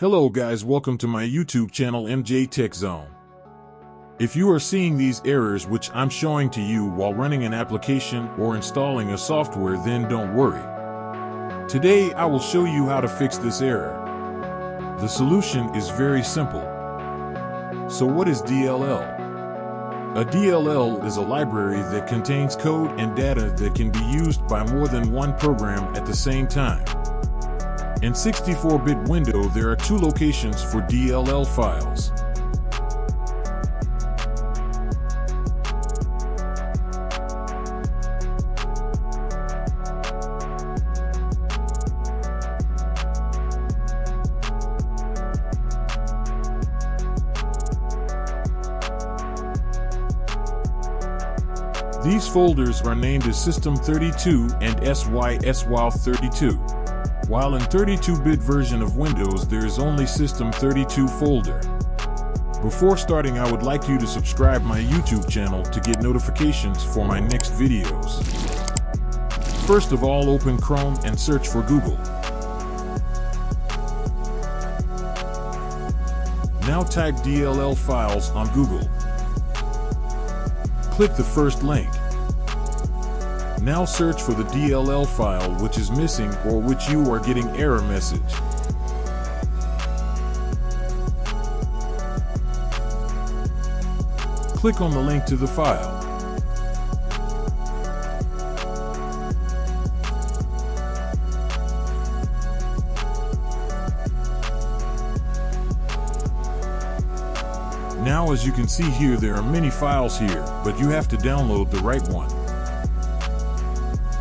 Hello guys, welcome to my YouTube channel MJ Tech Zone. If you are seeing these errors which I'm showing to you while running an application or installing a software, then don't worry. Today I will show you how to fix this error. The solution is very simple. So what is DLL? A DLL is a library that contains code and data that can be used by more than one program at the same time. In 64-bit window, there are two locations for DLL files. These folders are named as System32 and SYSWAL32. While in 32-bit version of Windows there is only System32 folder. Before starting, I would like you to subscribe my YouTube channel to get notifications for my next videos. First of all, open Chrome and search for Google. Now type DLL files on Google. Click the first link. Now search for the DLL file which is missing or which you are getting error message. Click on the link to the file. Now as you can see here, there are many files here, but you have to download the right one.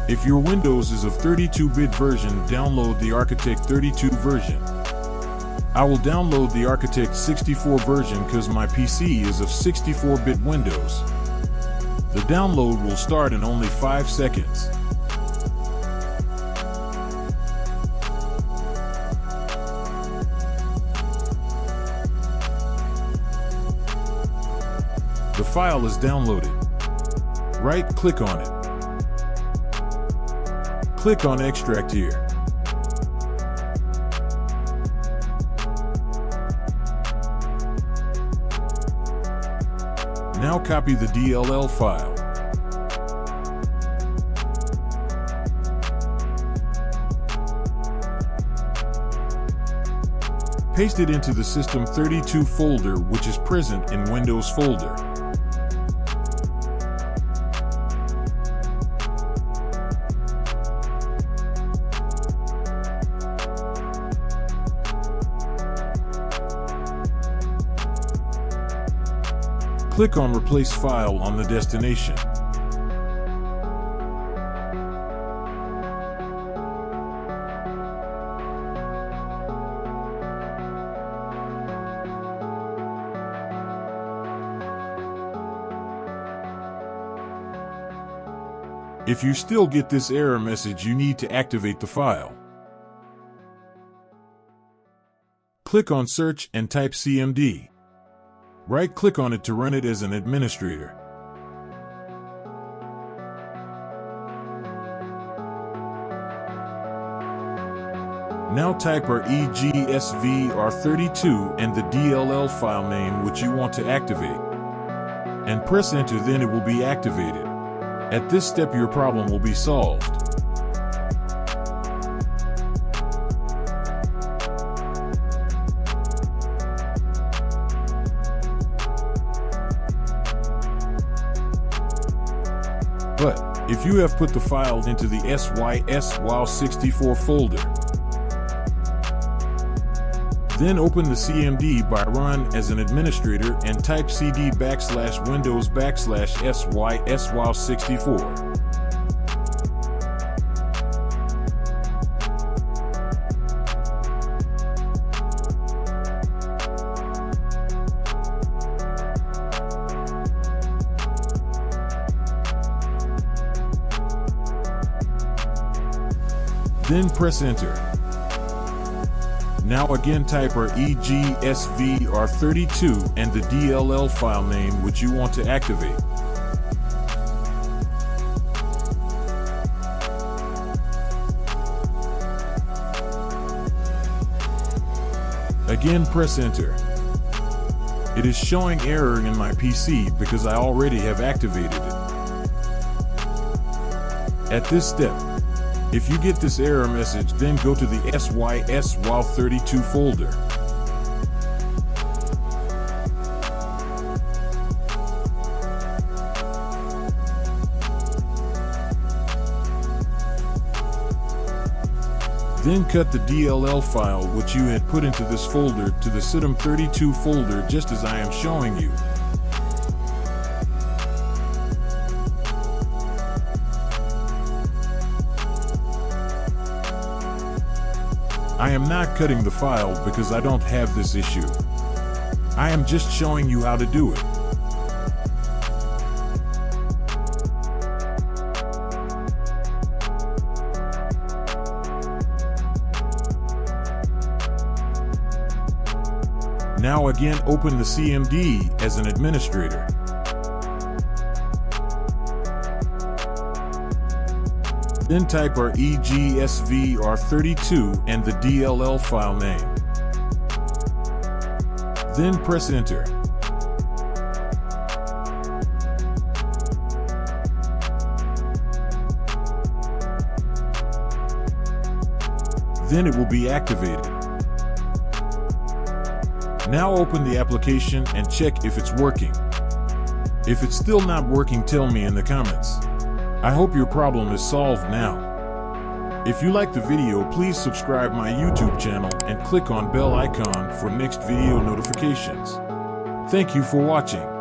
If your Windows is of 32-bit version, download the Architect 32 version. I will download the Architect 64 version because my PC is of 64-bit Windows. The download will start in only 5 seconds. The file is downloaded. Right-click on it. Click on Extract here. Now copy the DLL file. Paste it into the System32 folder which is present in Windows folder. Click on Replace File on the destination. If you still get this error message, you need to activate the file. Click on Search and type CMD. Right-click on it to run it as an administrator. Now type our EGSVR32 and the DLL file name which you want to activate. And press enter, then it will be activated. At this step your problem will be solved. But if you have put the file into the SYSWAL64 folder, then open the CMD by run as an administrator and type cd/Windows/SYSWAL64. Then press enter. Now again type our EGSVR32 and the DLL file name which you want to activate. Again, press enter. It is showing error in my PC because I already have activated it. At this step, if you get this error message, then go to the SYSWOW32 folder. Then cut the DLL file which you had put into this folder to the SYSWOW32 folder just as I am showing you. I am not cutting the file because I don't have this issue. I am just showing you how to do it. Now again, open the CMD as an administrator. Then type our EGSVR32 and the DLL file name. Then press enter. Then it will be activated. Now open the application and check if it's working. If it's still not working, tell me in the comments. I hope your problem is solved now. If you like the video, please subscribe my YouTube channel and click on bell icon for next video notifications. Thank you for watching.